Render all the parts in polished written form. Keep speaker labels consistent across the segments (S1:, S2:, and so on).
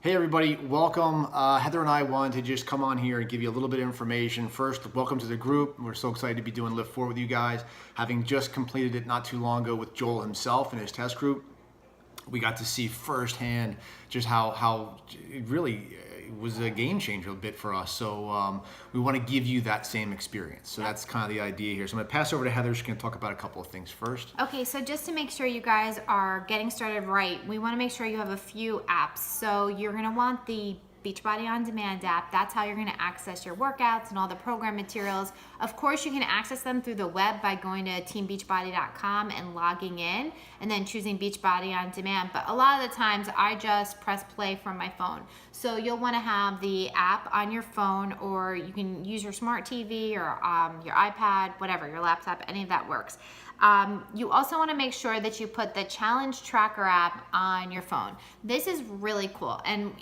S1: Hey everybody, welcome. Heather and I wanted to just come on here and give you a little bit of information. First, welcome to the group. We're so excited to be doing LIIFT4 with you guys. Having just completed it not too long ago with Joel himself and his test group, we got to see firsthand just how it really was a game changer a bit for us. So we want to give you that same experience. So that's kind of the idea here. So I'm going to pass over to Heather. She's going to talk about a couple of things first.
S2: Okay, so just to make sure you guys are getting started right, we want to make sure you have a few apps. So you're going to want the Beachbody On Demand app. That's how you're going to access your workouts and all the program materials. Of course, you can access them through the web by going to teambeachbody.com and logging in and then choosing Beachbody On Demand. But a lot of the times I just press play from my phone. So you'll want to have the app on your phone, or you can use your smart TV or your iPad, whatever, your laptop, any of that works. You also want to make sure that you put the challenge tracker app on your phone. This is really cool. And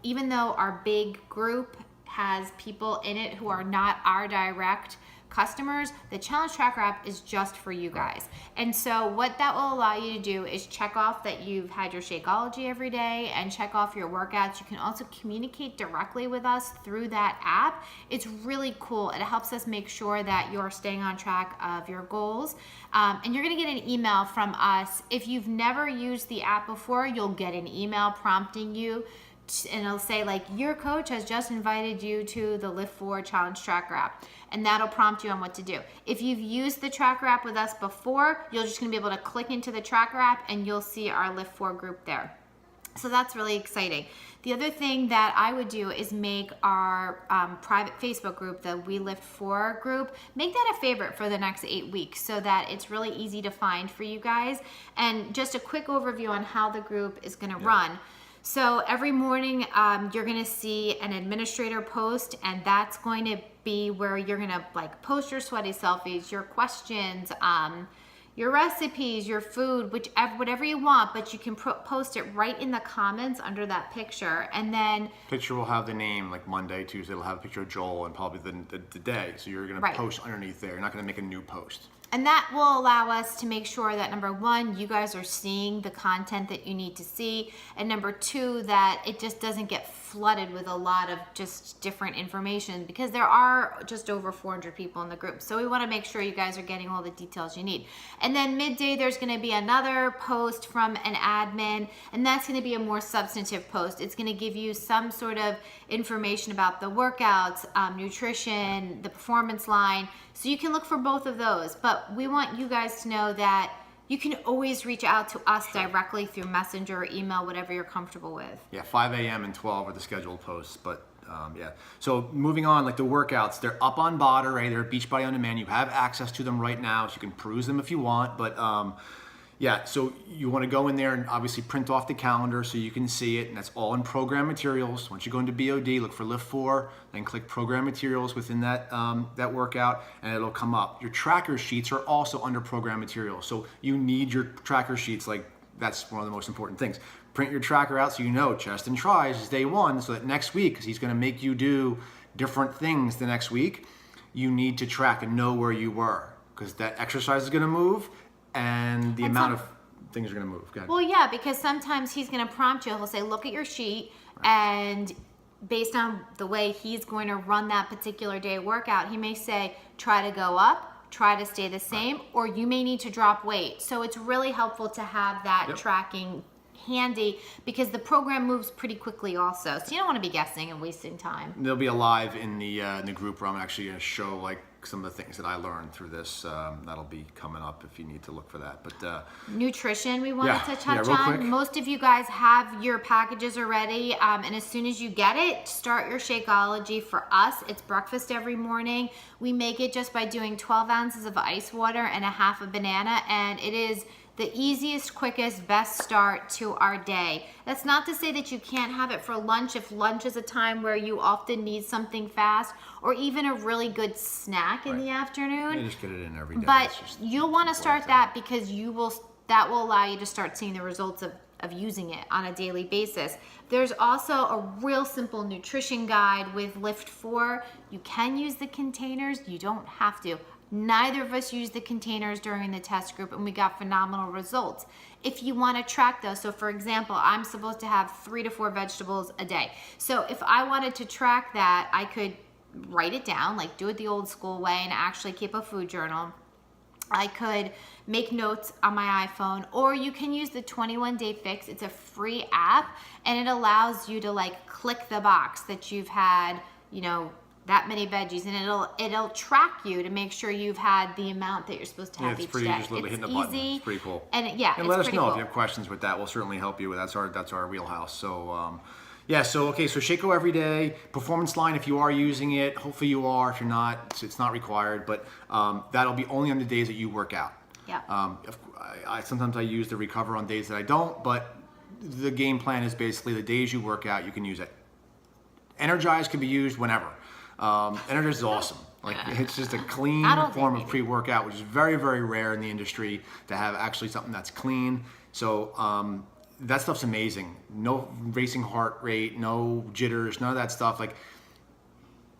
S2: even though our big group has people in it who are not our direct customers, the challenge tracker app is just for you guys. And so what that will allow you to do is check off that you've had your Shakeology every day and check off your workouts. You can also communicate directly with us through that app. It's really cool. It helps us make sure that you're staying on track of your goals. And you're gonna get an email from us. If you've never used the app before, you'll get an email prompting you, and it'll say like, your coach has just invited you to the LIIFT4 Challenge Tracker app, and that'll prompt you on what to do. If you've used the tracker app with us before, you're just gonna be able to click into the tracker app and you'll see our LIIFT4 group there. So that's really exciting. The other thing that I would do is make our private Facebook group, the We LIIFT4 group, make that a favorite for the next 8 weeks so that it's really easy to find for you guys. And just a quick overview on how the group is gonna run. So every morning you're gonna see an administrator post, and that's going to be where you're gonna like post your sweaty selfies, your questions, your recipes, your food, whatever you want, but you can post it right in the comments under that picture. And then
S1: Picture will have the name, like Monday, Tuesday, it'll have a picture of Joel and probably the day. So you're gonna post underneath there. You're not gonna make a new post.
S2: And that will allow us to make sure that number one, you guys are seeing the content that you need to see, and number two, that it just doesn't get flooded with a lot of just different information, because there are just over 400 people in the group. So we want to make sure you guys are getting all the details you need. And then midday, there's going to be another post from an admin, and that's going to be a more substantive post. It's going to give you some sort of information about the workouts, nutrition, the performance line. So you can look for both of those, but we want you guys to know that you can always reach out to us directly through Messenger or email, whatever you're comfortable with.
S1: Yeah, 5 a.m. and 12 are the scheduled posts, but yeah. So moving on, like the workouts, they're up on Botter, right? They're Beachbody On Demand. You have access to them right now, so you can peruse them if you want, but yeah, so you want to go in there and obviously print off the calendar so you can see it, and that's all in program materials. Once you go into BOD, look for LIIFT4, then click program materials within that, that workout, and it'll come up. Your tracker sheets are also under program materials, so you need your tracker sheets. Like, that's one of the most important things. Print your tracker out so you know chest and tries is day one, so that next week, because he's going to make you do different things the next week, you need to track and know where you were, because that exercise is going to move, and the amount of things are going to move. Go ahead.
S2: Well, yeah, because sometimes he's going to prompt you. He'll say, look at your sheet, and based on the way he's going to run that particular day workout, he may say, try to go up, try to stay the same, or you may need to drop weight. So it's really helpful to have that tracking handy, because the program moves pretty quickly also. So you don't want to be guessing and wasting time.
S1: There'll be a live in the group where I'm actually going to show like some of the things that I learned through this. That'll be coming up if you need to look for that. But
S2: nutrition we wanted to touch
S1: real
S2: on.
S1: quick.
S2: Most of you guys have your packages already, and as soon as you get it, start your Shakeology. For us, it's breakfast every morning. We make it just by doing 12 ounces of ice water and a half a banana, and it is the easiest, quickest, best start to our day. That's not to say that you can't have it for lunch if lunch is a time where you often need something fast, or even a really good snack in the afternoon.
S1: You just get it in every day.
S2: But you'll want to start that, because that will allow you to start seeing the results of using it on a daily basis. There's also a real simple nutrition guide with LIIFT4. You can use the containers, you don't have to. Neither of us used the containers during the test group, and we got phenomenal results. If you want to track those, so for example, I'm supposed to have 3 to 4 vegetables a day. So if I wanted to track that, I could write it down, like do it the old school way and actually keep a food journal. I could make notes on my iPhone, or you can use the 21 Day Fix. It's a free app, and it allows you to like click the box that you've had, you know, that many veggies, and it'll track you to make sure you've had the amount that you're supposed to have each day.
S1: Just literally hitting the button. It's pretty cool.
S2: And
S1: and
S2: it's
S1: let us
S2: pretty
S1: know
S2: cool.
S1: if you have questions with that. We'll certainly help you with that. That's our wheelhouse. So yeah, so okay, so Shaco every day, performance line if you are using it. Hopefully you are. If you're not, it's not required, but that'll be only on the days that you work out.
S2: Yeah.
S1: Sometimes I use the recover on days that I don't, but the game plan is basically the days you work out, you can use it. Energize can be used whenever. Energize is awesome. Like it's just a clean form of pre-workout, which is very, very rare in the industry to have actually something that's clean. So that stuff's amazing. No racing heart rate, no jitters, none of that stuff. Like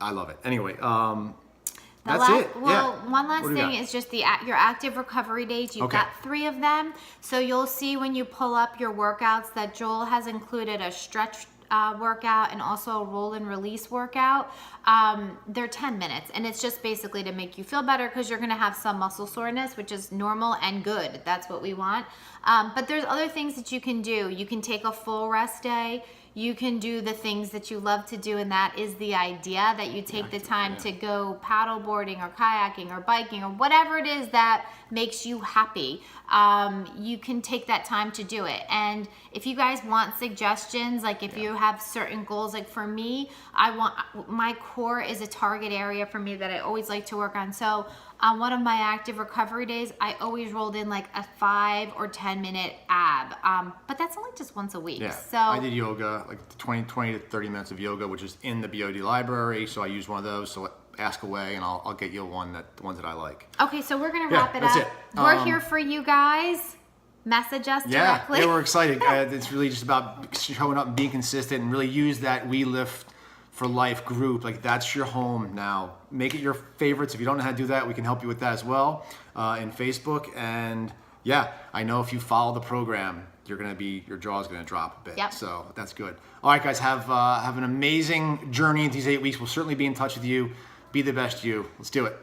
S1: I love it. Anyway, that's it.
S2: Well,
S1: yeah.
S2: one last thing is just your active recovery days. You've got 3 of them. So you'll see when you pull up your workouts that Joel has included a stretch workout and also a roll and release workout. They're 10 minutes, and it's just basically to make you feel better because you're going to have some muscle soreness, which is normal and good. That's what we want. But there's other things that you can do. You can take a full rest day. You can do the things that you love to do, and that is the idea that you take the time to go paddle boarding or kayaking or biking or whatever it is that makes you happy. You can take that time to do it. And if you guys want suggestions, like if you have certain goals, like for me, my core is a target area for me that I always like to work on. So on one of my active recovery days, I always rolled in like a 5 or 10 minute ab. But that's only just once a week.
S1: Yeah.
S2: So
S1: I did yoga, like 20 to 30 minutes of yoga, which is in the BOD library. So I use one of those. So ask away and I'll get you the ones that I like.
S2: Okay, so we're gonna wrap it
S1: that's
S2: up.
S1: it.
S2: We're here for you guys. Message us directly.
S1: Yeah, we're excited. It's really just about showing up and being consistent and really use that LIIFT4 Life group. Like that's your home now. Make it your favorites. If you don't know how to do that, we can help you with that as well in Facebook. And yeah, I know if you follow the program, your jaw's gonna drop a bit.
S2: Yep.
S1: So that's good. All right, guys, have an amazing journey into these 8 weeks. We'll certainly be in touch with you. Be the best you. Let's do it.